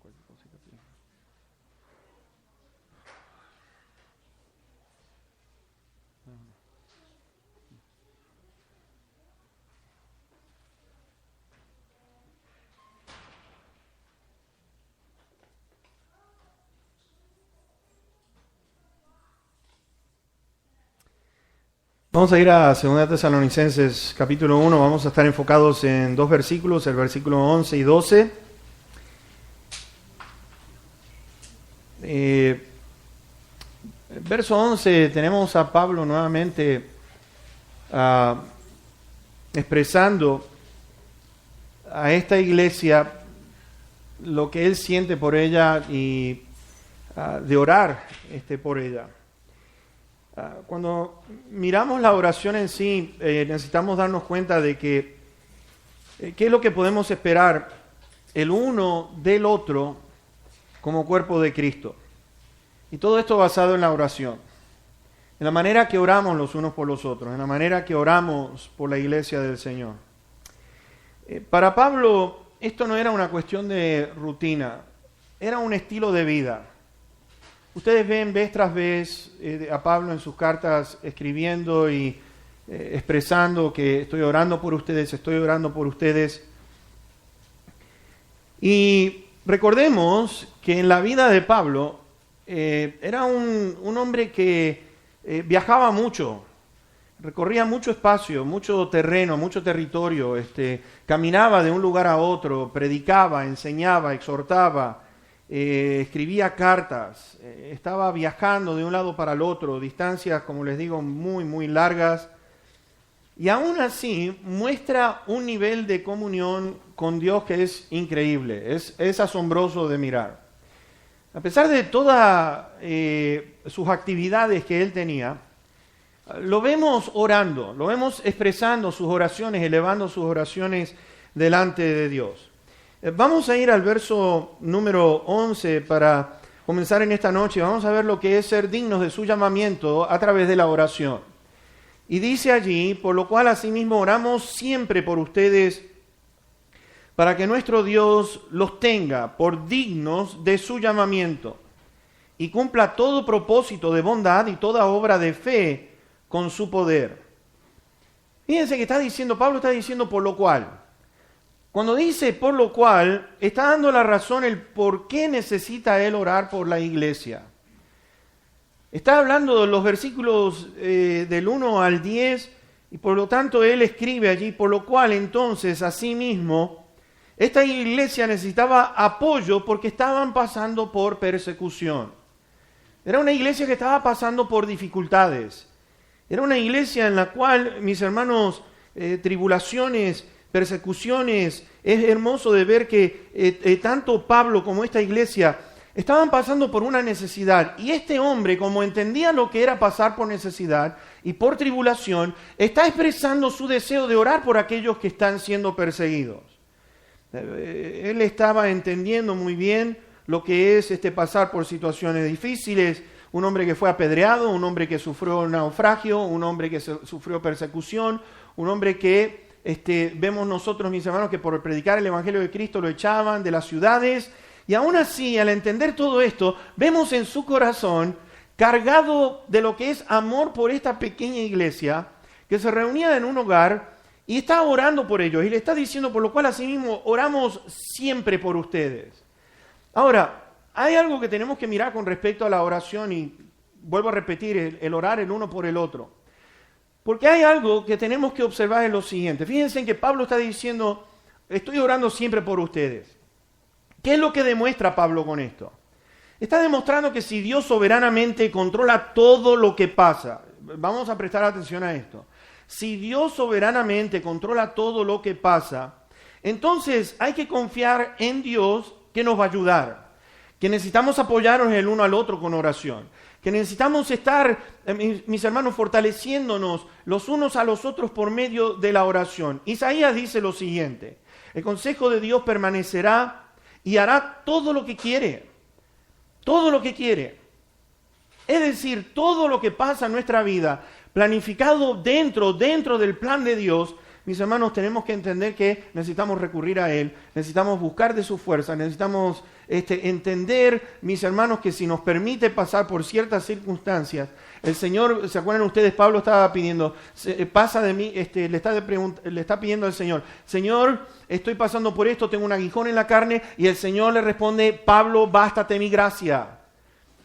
cualquier cosa que te... Vamos a ir a 2 Tesalonicenses capítulo 1, vamos a estar enfocados en dos versículos, el versículo 11 y 12. El verso 11 tenemos a Pablo nuevamente expresando a esta iglesia lo que él siente por ella y de orar por ella. Cuando miramos la oración en sí, necesitamos darnos cuenta de que qué es lo que podemos esperar el uno del otro como cuerpo de Cristo. Y todo esto basado en la oración, en la manera que oramos los unos por los otros, en la manera que oramos por la iglesia del Señor. Para Pablo, esto no era una cuestión de rutina, era un estilo de vida. Ustedes ven vez tras vez a Pablo en sus cartas escribiendo y expresando que estoy orando por ustedes. Y recordemos que en la vida de Pablo era un hombre que viajaba mucho, recorría mucho espacio, mucho terreno, mucho territorio, caminaba de un lugar a otro, predicaba, enseñaba, exhortaba. Escribía cartas, estaba viajando de un lado para el otro, distancias, como les digo, muy, muy largas. Y aún así muestra un nivel de comunión con Dios que es increíble, es asombroso de mirar. A pesar de todas sus actividades que él tenía, lo vemos orando, lo vemos expresando sus oraciones, elevando sus oraciones delante de Dios. Vamos a ir al verso número 11 para comenzar en esta noche. Vamos a ver lo que es ser dignos de su llamamiento a través de la oración. Y dice allí, por lo cual asimismo oramos siempre por ustedes, para que nuestro Dios los tenga por dignos de su llamamiento y cumpla todo propósito de bondad y toda obra de fe con su poder. Fíjense que Pablo está diciendo por lo cual. Cuando dice por lo cual, está dando la razón el por qué necesita él orar por la iglesia. Está hablando de los versículos del 1 al 10 y por lo tanto él escribe allí, por lo cual entonces asimismo esta iglesia necesitaba apoyo porque estaban pasando por persecución. Era una iglesia que estaba pasando por dificultades. Era una iglesia en la cual, mis hermanos, tribulaciones, persecuciones, es hermoso de ver que tanto Pablo como esta iglesia estaban pasando por una necesidad. Y este hombre, como entendía lo que era pasar por necesidad y por tribulación, está expresando su deseo de orar por aquellos que están siendo perseguidos. Él estaba entendiendo muy bien lo que es pasar por situaciones difíciles. Un hombre que fue apedreado, un hombre que sufrió naufragio, un hombre que sufrió persecución, un hombre que vemos nosotros, mis hermanos, que por predicar el Evangelio de Cristo lo echaban de las ciudades. Y aún así, al entender todo esto, vemos en su corazón, cargado de lo que es amor por esta pequeña iglesia, que se reunía en un hogar y está orando por ellos. Y le está diciendo, por lo cual asimismo oramos siempre por ustedes. Ahora, hay algo que tenemos que mirar con respecto a la oración y vuelvo a repetir, el orar el uno por el otro. Porque hay algo que tenemos que observar en lo siguiente. Fíjense en que Pablo está diciendo, estoy orando siempre por ustedes. ¿Qué es lo que demuestra Pablo con esto? Está demostrando que si Dios soberanamente controla todo lo que pasa, vamos a prestar atención a esto. Si Dios soberanamente controla todo lo que pasa, entonces hay que confiar en Dios que nos va a ayudar. Que necesitamos apoyarnos el uno al otro con oración. Que necesitamos estar, mis hermanos, fortaleciéndonos los unos a los otros por medio de la oración. Isaías dice lo siguiente: el consejo de Dios permanecerá y hará todo lo que quiere. Todo lo que quiere. Es decir, todo lo que pasa en nuestra vida, planificado dentro del plan de Dios, mis hermanos, tenemos que entender que necesitamos recurrir a Él, necesitamos buscar de su fuerza, necesitamos entender, mis hermanos, que si nos permite pasar por ciertas circunstancias, el Señor, ¿se acuerdan ustedes? Pablo estaba pidiendo, pasa de mí, le está pidiendo al Señor, Señor, estoy pasando por esto, tengo un aguijón en la carne, y el Señor le responde, Pablo, bástate mi gracia.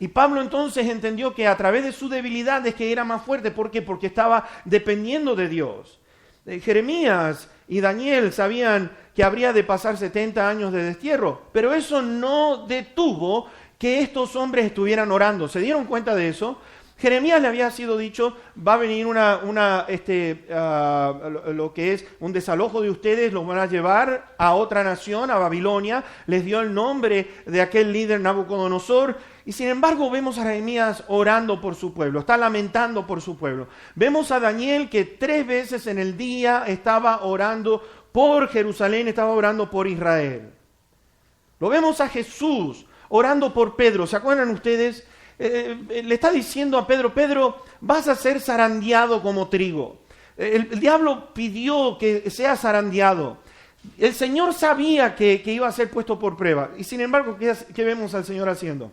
Y Pablo entonces entendió que a través de su debilidad es que era más fuerte. ¿Por qué? Porque estaba dependiendo de Dios. Jeremías y Daniel sabían que habría de pasar 70 años de destierro, pero eso no detuvo que estos hombres estuvieran orando. ¿Se dieron cuenta de eso? Jeremías le había sido dicho, va a venir lo que es un desalojo de ustedes, los van a llevar a otra nación, a Babilonia. Les dio el nombre de aquel líder Nabucodonosor. Y sin embargo vemos a Jeremías orando por su pueblo, está lamentando por su pueblo. Vemos a Daniel que 3 veces en el día estaba orando por Jerusalén, estaba orando por Israel. Lo vemos a Jesús orando por Pedro. ¿Se acuerdan ustedes? Le está diciendo a Pedro, Pedro, vas a ser zarandeado como trigo. El diablo pidió que sea zarandeado. El Señor sabía que iba a ser puesto por prueba. Y sin embargo, ¿qué vemos al Señor haciendo?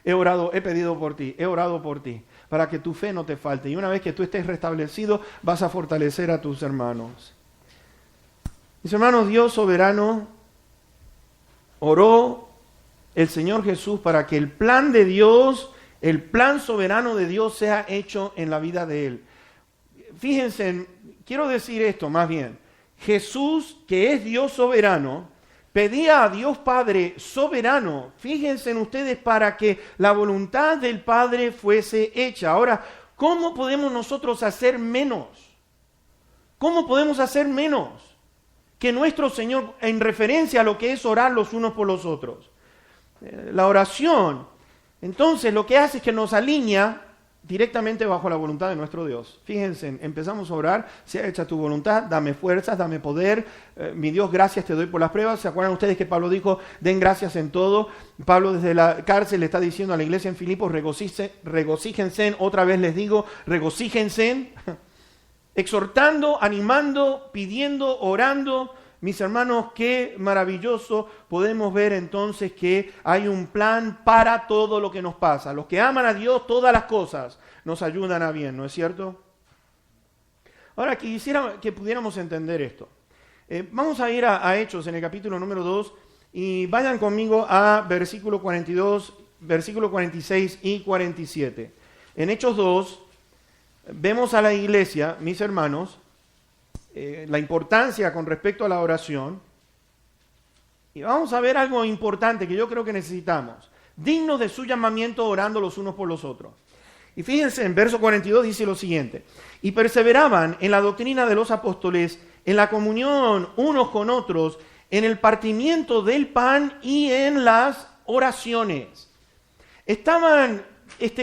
He orado, he pedido por ti, he orado por ti, para que tu fe no te falte. Y una vez que tú estés restablecido, vas a fortalecer a tus hermanos. Mis hermanos, Dios soberano oró el Señor Jesús para que el plan de Dios, el plan soberano de Dios sea hecho en la vida de Él. Fíjense, quiero decir esto más bien. Jesús, que es Dios soberano, pedía a Dios Padre soberano, fíjense en ustedes, para que la voluntad del Padre fuese hecha. Ahora, ¿cómo podemos nosotros hacer menos? ¿Cómo podemos hacer menos que nuestro Señor en referencia a lo que es orar los unos por los otros? La oración, entonces, lo que hace es que nos alinea directamente bajo la voluntad de nuestro Dios. Fíjense, empezamos a orar, sea hecha tu voluntad, dame fuerzas, dame poder, mi Dios, gracias te doy por las pruebas. ¿Se acuerdan ustedes que Pablo dijo, den gracias en todo? Pablo desde la cárcel le está diciendo a la iglesia en Filipos, regocíjense, otra vez les digo, regocíjense, exhortando, animando, pidiendo, orando. Mis hermanos, qué maravilloso podemos ver entonces que hay un plan para todo lo que nos pasa. Los que aman a Dios, todas las cosas nos ayudan a bien, ¿no es cierto? Ahora, quisiera que pudiéramos entender esto. Vamos a ir a Hechos en el capítulo número 2 y vayan conmigo a versículo 42, versículo 46 y 47. En Hechos 2 vemos a la iglesia, mis hermanos, la importancia con respecto a la oración. Y vamos a ver algo importante que yo creo que necesitamos. Dignos de su llamamiento, orando los unos por los otros. Y fíjense, en verso 42 dice lo siguiente. Y perseveraban en la doctrina de los apóstoles, en la comunión unos con otros, en el partimiento del pan y en las oraciones. Estaban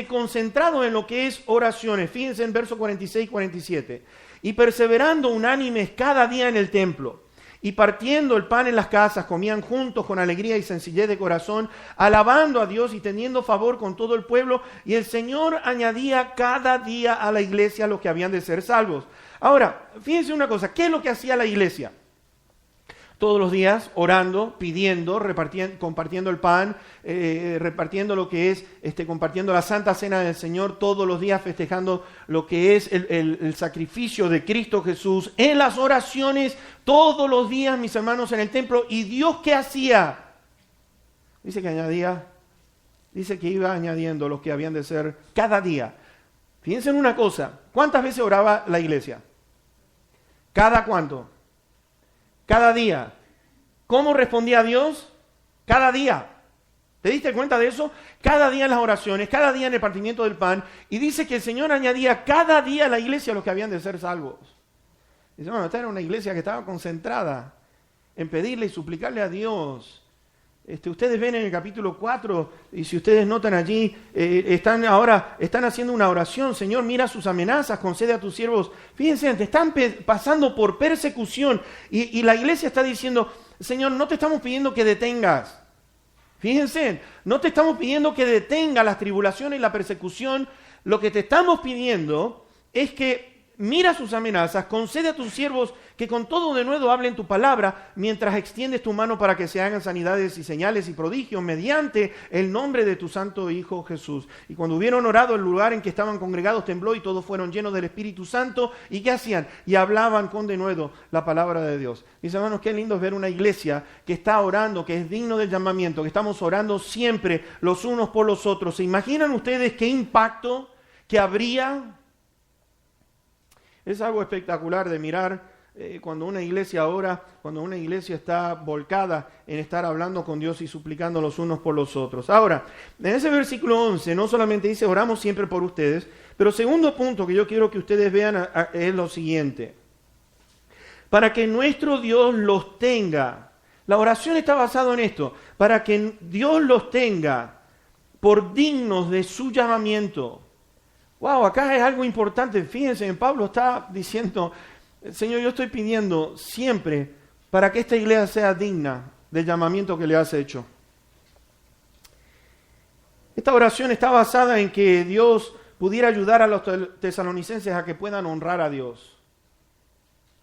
concentrados en lo que es oraciones. Fíjense en verso 46 y 47. Y perseverando unánimes cada día en el templo, y partiendo el pan en las casas, comían juntos con alegría y sencillez de corazón, alabando a Dios y teniendo favor con todo el pueblo, y el Señor añadía cada día a la iglesia los que habían de ser salvos. Ahora, fíjense una cosa, ¿qué es lo que hacía la iglesia? Todos los días orando, pidiendo, compartiendo el pan, repartiendo lo que es, compartiendo la Santa Cena del Señor, todos los días festejando lo que es el sacrificio de Cristo Jesús, en las oraciones, todos los días, mis hermanos, en el templo. ¿Y Dios qué hacía? Dice que añadía, dice que iba añadiendo los que habían de ser cada día. Fíjense en una cosa, ¿cuántas veces oraba la iglesia? ¿Cada cuánto? Cada día. ¿Cómo respondía Dios? Cada día. ¿Te diste cuenta de eso? Cada día en las oraciones, cada día en el partimiento del pan. Y dice que el Señor añadía cada día a la iglesia a los que habían de ser salvos. Dice, bueno, esta era una iglesia que estaba concentrada en pedirle y suplicarle a Dios. Ustedes ven en el capítulo 4, y si ustedes notan allí, están haciendo una oración. Señor, mira sus amenazas, concede a tus siervos. Fíjense, te están pasando por persecución, y la iglesia está diciendo, Señor, no te estamos pidiendo que detengas. Fíjense, no te estamos pidiendo que detengas las tribulaciones y la persecución. Lo que te estamos pidiendo es que mira sus amenazas, concede a tus siervos que con todo denuedo hablen tu palabra, mientras extiendes tu mano para que se hagan sanidades y señales y prodigios mediante el nombre de tu santo Hijo Jesús. Y cuando hubieron orado, el lugar en que estaban congregados tembló y todos fueron llenos del Espíritu Santo. ¿Y qué hacían? Y hablaban con denuedo la palabra de Dios. Mis hermanos, qué lindo es ver una iglesia que está orando, que es digno del llamamiento, que estamos orando siempre los unos por los otros. ¿Se imaginan ustedes qué impacto que habría? Es algo espectacular de mirar cuando una iglesia ora, cuando una iglesia está volcada en estar hablando con Dios y suplicando los unos por los otros. Ahora, en ese versículo 11 no solamente dice oramos siempre por ustedes, pero segundo punto que yo quiero que ustedes vean es lo siguiente. Para que nuestro Dios los tenga. La oración está basada en esto. Para que Dios los tenga por dignos de su llamamiento. Wow, acá es algo importante. Fíjense, Pablo está diciendo, Señor, yo estoy pidiendo siempre para que esta iglesia sea digna del llamamiento que le has hecho. Esta oración está basada en que Dios pudiera ayudar a los tesalonicenses a que puedan honrar a Dios.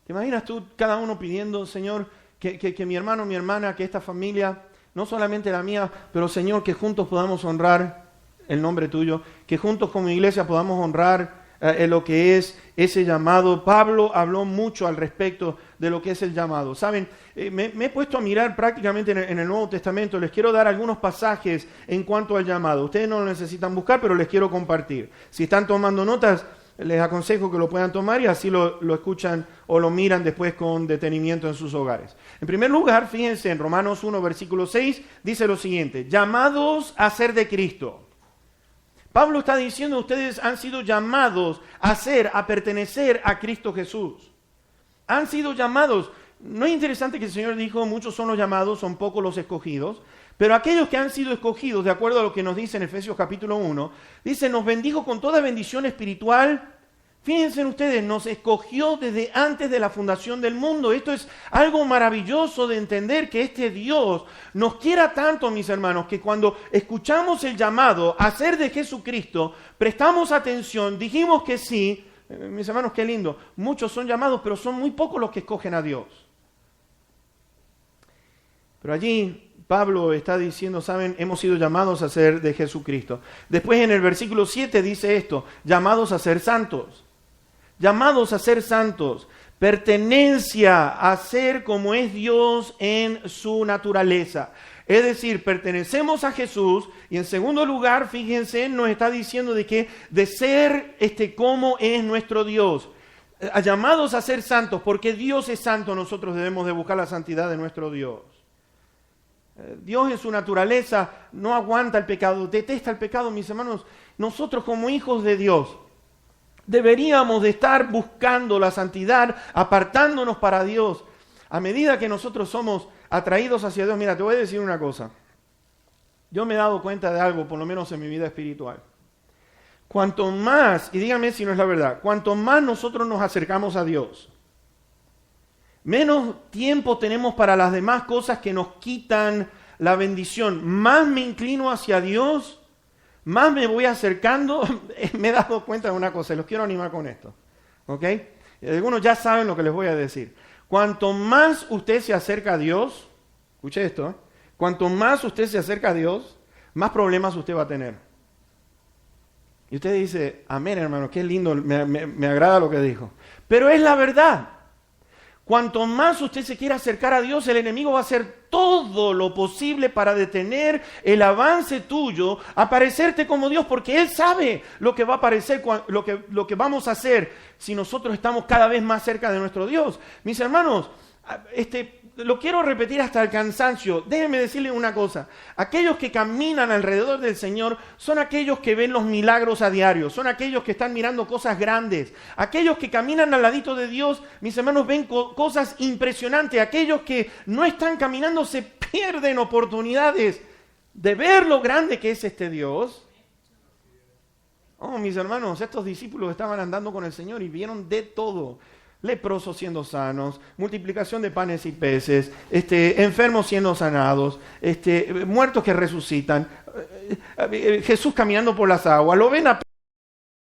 ¿Te imaginas tú cada uno pidiendo, Señor, que mi hermano, mi hermana, que esta familia, no solamente la mía, pero Señor, que juntos podamos honrar el nombre tuyo, que juntos como iglesia podamos honrar lo que es ese llamado? Pablo habló mucho al respecto de lo que es el llamado. Saben, me he puesto a mirar prácticamente en el Nuevo Testamento. Les quiero dar algunos pasajes en cuanto al llamado. Ustedes no lo necesitan buscar, pero les quiero compartir. Si están tomando notas, les aconsejo que lo puedan tomar y así lo escuchan o lo miran después con detenimiento en sus hogares. En primer lugar, fíjense en Romanos 1, versículo 6, dice lo siguiente: llamados a ser de Cristo. Pablo está diciendo, ustedes han sido llamados a pertenecer a Cristo Jesús. Han sido llamados. ¿No es interesante que el Señor dijo, muchos son los llamados, son pocos los escogidos? Pero aquellos que han sido escogidos, de acuerdo a lo que nos dice en Efesios capítulo 1, dice, nos bendijo con toda bendición espiritual. Fíjense ustedes, nos escogió desde antes de la fundación del mundo. Esto es algo maravilloso de entender, que este Dios nos quiera tanto, mis hermanos, que cuando escuchamos el llamado a ser de Jesucristo, prestamos atención, dijimos que sí. Mis hermanos, qué lindo. Muchos son llamados, pero son muy pocos los que escogen a Dios. Pero allí Pablo está diciendo, saben, hemos sido llamados a ser de Jesucristo. Después en el versículo 7 dice esto, llamados a ser santos. Llamados a ser santos, pertenencia a ser como es Dios en su naturaleza. Es decir, pertenecemos a Jesús y en segundo lugar, fíjense, nos está diciendo de ser como es nuestro Dios. Llamados a ser santos, porque Dios es santo, nosotros debemos de buscar la santidad de nuestro Dios. Dios en su naturaleza no aguanta el pecado, detesta el pecado, mis hermanos. Nosotros como hijos de Dios deberíamos de estar buscando la santidad, apartándonos para Dios. A medida que nosotros somos atraídos hacia Dios, mira, te voy a decir una cosa. Yo me he dado cuenta de algo, por lo menos en mi vida espiritual. Cuanto más, y díganme si no es la verdad, cuanto más nosotros nos acercamos a Dios, menos tiempo tenemos para las demás cosas que nos quitan la bendición. Más me inclino hacia Dios, más me voy acercando. Me he dado cuenta de una cosa, y los quiero animar con esto. ¿Ok? Algunos ya saben lo que les voy a decir. Cuanto más usted se acerca a Dios, escuche esto, cuanto más usted se acerca a Dios, más problemas usted va a tener. Y usted dice, amén, hermano, qué lindo, me agrada lo que dijo. Pero es la verdad. Cuanto más usted se quiera acercar a Dios, el enemigo va a hacer todo lo posible para detener el avance tuyo, a parecerte como Dios, porque Él sabe lo que va a parecer, lo que vamos a hacer si nosotros estamos cada vez más cerca de nuestro Dios. Mis hermanos, lo quiero repetir hasta el cansancio. Déjenme decirles una cosa. Aquellos que caminan alrededor del Señor son aquellos que ven los milagros a diario. Son aquellos que están mirando cosas grandes. Aquellos que caminan al ladito de Dios, mis hermanos, ven cosas impresionantes. Aquellos que no están caminando se pierden oportunidades de ver lo grande que es este Dios. Oh, mis hermanos, estos discípulos estaban andando con el Señor y vieron de todo. Leprosos siendo sanos, multiplicación de panes y peces, enfermos siendo sanados, muertos que resucitan, Jesús caminando por las aguas, lo ven a